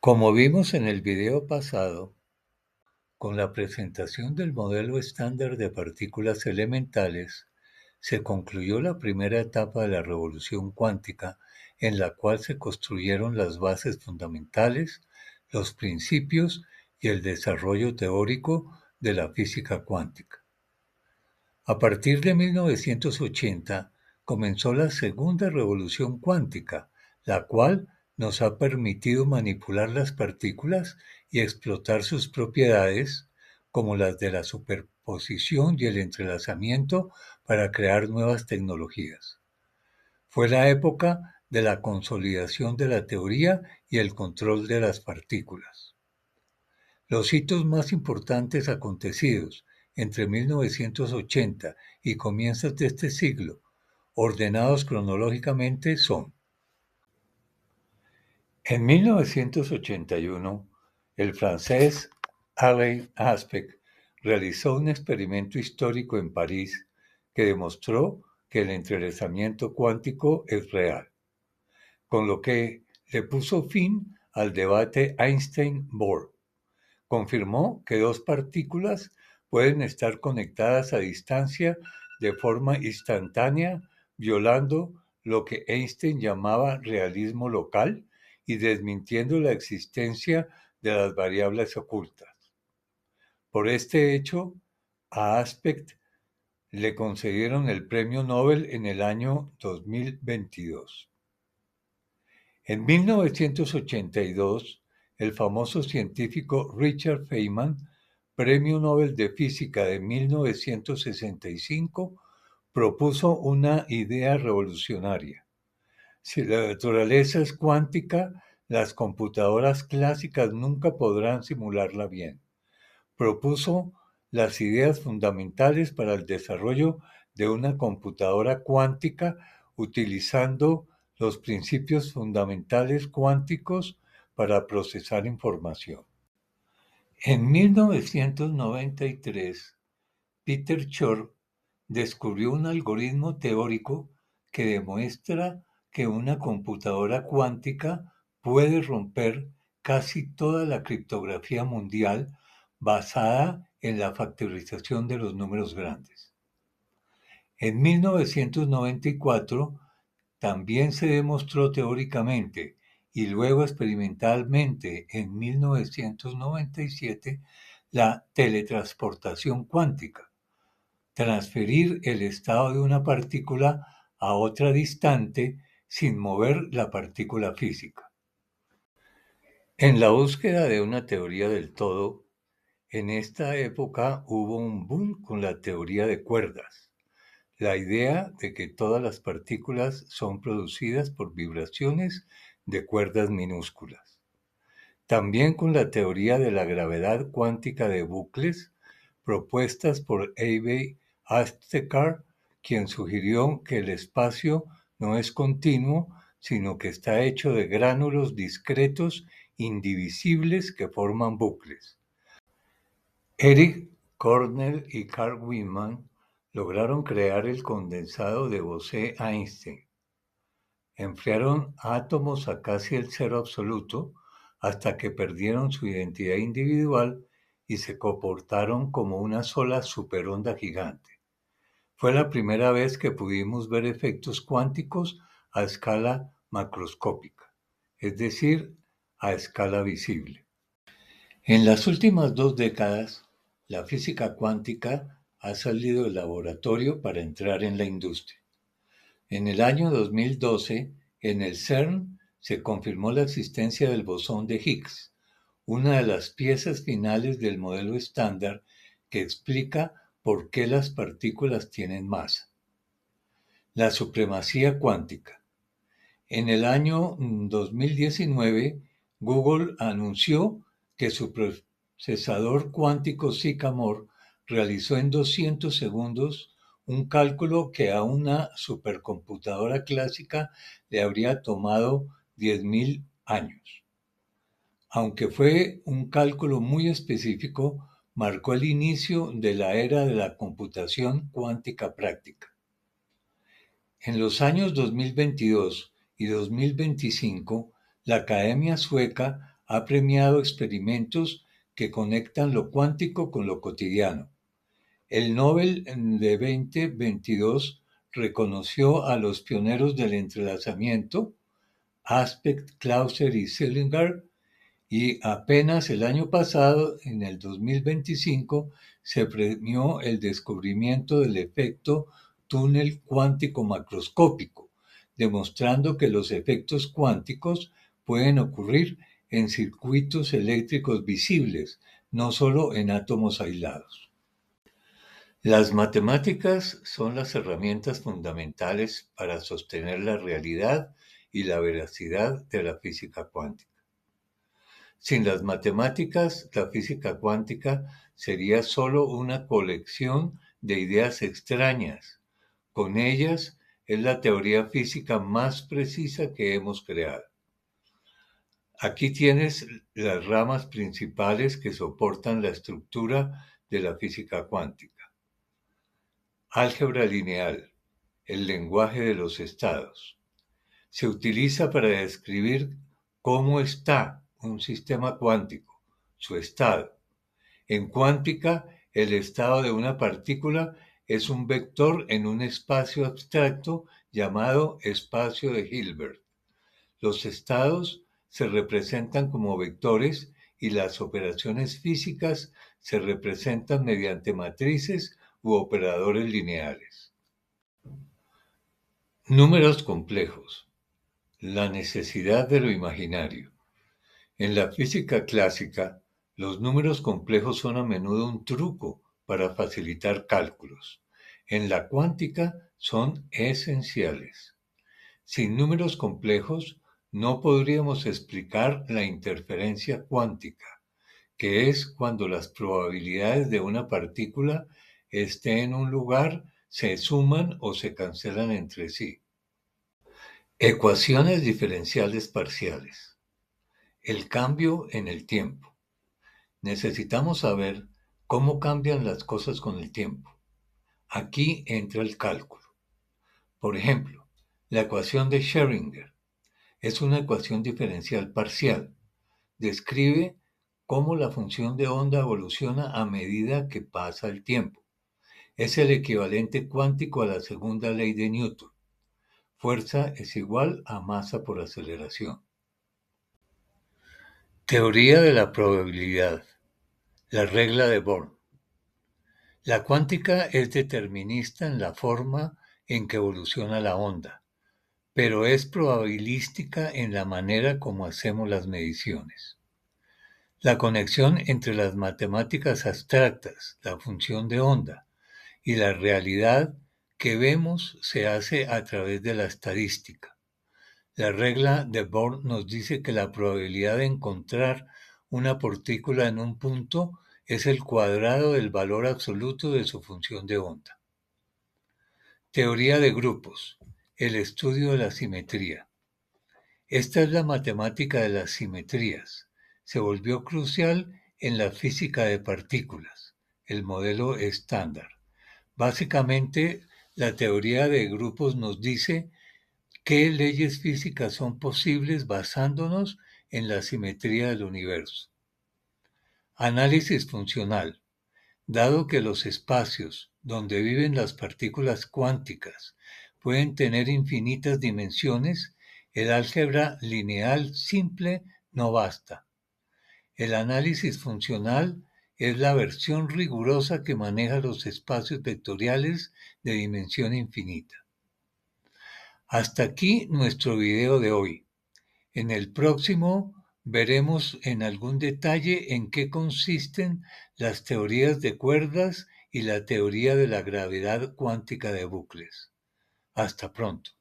Como vimos en el video pasado, con la presentación del modelo estándar de partículas elementales, se concluyó la primera etapa de la revolución cuántica en la cual se construyeron las bases fundamentales, los principios y el desarrollo teórico de la física cuántica. A partir de 1980 comenzó la segunda revolución cuántica, la cual nos ha permitido manipular las partículas y explotar sus propiedades, como las de la superposición y el entrelazamiento, para crear nuevas tecnologías. Fue la época de la consolidación de la teoría y el control de las partículas. Los hitos más importantes acontecidos entre 1980 y comienzos de este siglo, ordenados cronológicamente, son: en 1981, el francés Alain Aspect realizó un experimento histórico en París que demostró que el entrelazamiento cuántico es real, con lo que le puso fin al debate Einstein-Bohr. Confirmó que dos partículas pueden estar conectadas a distancia de forma instantánea, violando lo que Einstein llamaba realismo local y desmintiendo la existencia de las variables ocultas. Por este hecho, a Aspect le concedieron el Premio Nobel en el año 2022. En 1982, el famoso científico Richard Feynman, Premio Nobel de Física de 1965, propuso una idea revolucionaria. Si la naturaleza es cuántica, las computadoras clásicas nunca podrán simularla bien. Propuso las ideas fundamentales para el desarrollo de una computadora cuántica utilizando los principios fundamentales cuánticos para procesar información. En 1993, Peter Shor descubrió un algoritmo teórico que demuestra que una computadora cuántica puede romper casi toda la criptografía mundial basada en la factorización de los números grandes. En 1994 también se demostró teóricamente y luego experimentalmente en 1997 la teletransportación cuántica, transferir el estado de una partícula a otra distante sin mover la partícula física. En la búsqueda de una teoría del todo, en esta época hubo un boom con la teoría de cuerdas, la idea de que todas las partículas son producidas por vibraciones de cuerdas minúsculas. También con la teoría de la gravedad cuántica de bucles, propuestas por Abe Astekar, quien sugirió que el espacio no es continuo, sino que está hecho de gránulos discretos indivisibles que forman bucles. Eric Cornell y Carl Wieman lograron crear el condensado de Bose-Einstein. Enfriaron átomos a casi el cero absoluto hasta que perdieron su identidad individual y se comportaron como una sola superonda gigante. Fue la primera vez que pudimos ver efectos cuánticos a escala macroscópica, es decir, a escala visible. En las últimas 2 décadas, la física cuántica ha salido del laboratorio para entrar en la industria. En el año 2012, en el CERN se confirmó la existencia del bosón de Higgs, una de las piezas finales del modelo estándar que explica por qué las partículas tienen masa. La supremacía cuántica. En el año 2019, Google anunció que su procesador cuántico Sycamore realizó en 200 segundos un cálculo que a una supercomputadora clásica le habría tomado 10.000 años. Aunque fue un cálculo muy específico, marcó el inicio de la era de la computación cuántica práctica. En los años 2022 y 2025, la Academia Sueca ha premiado experimentos que conectan lo cuántico con lo cotidiano. El Nobel de 2022 reconoció a los pioneros del entrelazamiento, Aspect, Clauser y Sillinger, y apenas el año pasado, en el 2025, se premió el descubrimiento del efecto túnel cuántico macroscópico, demostrando que los efectos cuánticos pueden ocurrir en circuitos eléctricos visibles, no solo en átomos aislados. Las matemáticas son las herramientas fundamentales para sostener la realidad y la veracidad de la física cuántica. Sin las matemáticas, la física cuántica sería solo una colección de ideas extrañas. Con ellas, es la teoría física más precisa que hemos creado. Aquí tienes las ramas principales que soportan la estructura de la física cuántica. Álgebra lineal, el lenguaje de los estados. Se utiliza para describir cómo está un sistema cuántico, su estado. En cuántica, el estado de una partícula es un vector en un espacio abstracto llamado espacio de Hilbert. Los estados se representan como vectores y las operaciones físicas se representan mediante matrices u operadores lineales. Números complejos. La necesidad de lo imaginario. En la física clásica, los números complejos son a menudo un truco para facilitar cálculos. En la cuántica son esenciales. Sin números complejos, no podríamos explicar la interferencia cuántica, que es cuando las probabilidades de una partícula esté en un lugar, se suman o se cancelan entre sí. Ecuaciones diferenciales parciales. El cambio en el tiempo. Necesitamos saber cómo cambian las cosas con el tiempo. Aquí entra el cálculo. Por ejemplo, la ecuación de Schrödinger es una ecuación diferencial parcial. Describe cómo la función de onda evoluciona a medida que pasa el tiempo. Es el equivalente cuántico a la segunda ley de Newton. Fuerza es igual a masa por aceleración. Teoría de la probabilidad. La regla de Born. La cuántica es determinista en la forma en que evoluciona la onda, pero es probabilística en la manera como hacemos las mediciones. La conexión entre las matemáticas abstractas, la función de onda, y la realidad que vemos se hace a través de la estadística. La regla de Born nos dice que la probabilidad de encontrar una partícula en un punto es el cuadrado del valor absoluto de su función de onda. Teoría de grupos. El estudio de la simetría. Esta es la matemática de las simetrías. Se volvió crucial en la física de partículas, el modelo estándar. Básicamente, la teoría de grupos nos dice qué leyes físicas son posibles basándonos en la simetría del universo. Análisis funcional. Dado que los espacios donde viven las partículas cuánticas pueden tener infinitas dimensiones, el álgebra lineal simple no basta. El análisis funcional es la versión rigurosa que maneja los espacios vectoriales de dimensión infinita. Hasta aquí nuestro video de hoy. En el próximo veremos en algún detalle en qué consisten las teorías de cuerdas y la teoría de la gravedad cuántica de bucles. Hasta pronto.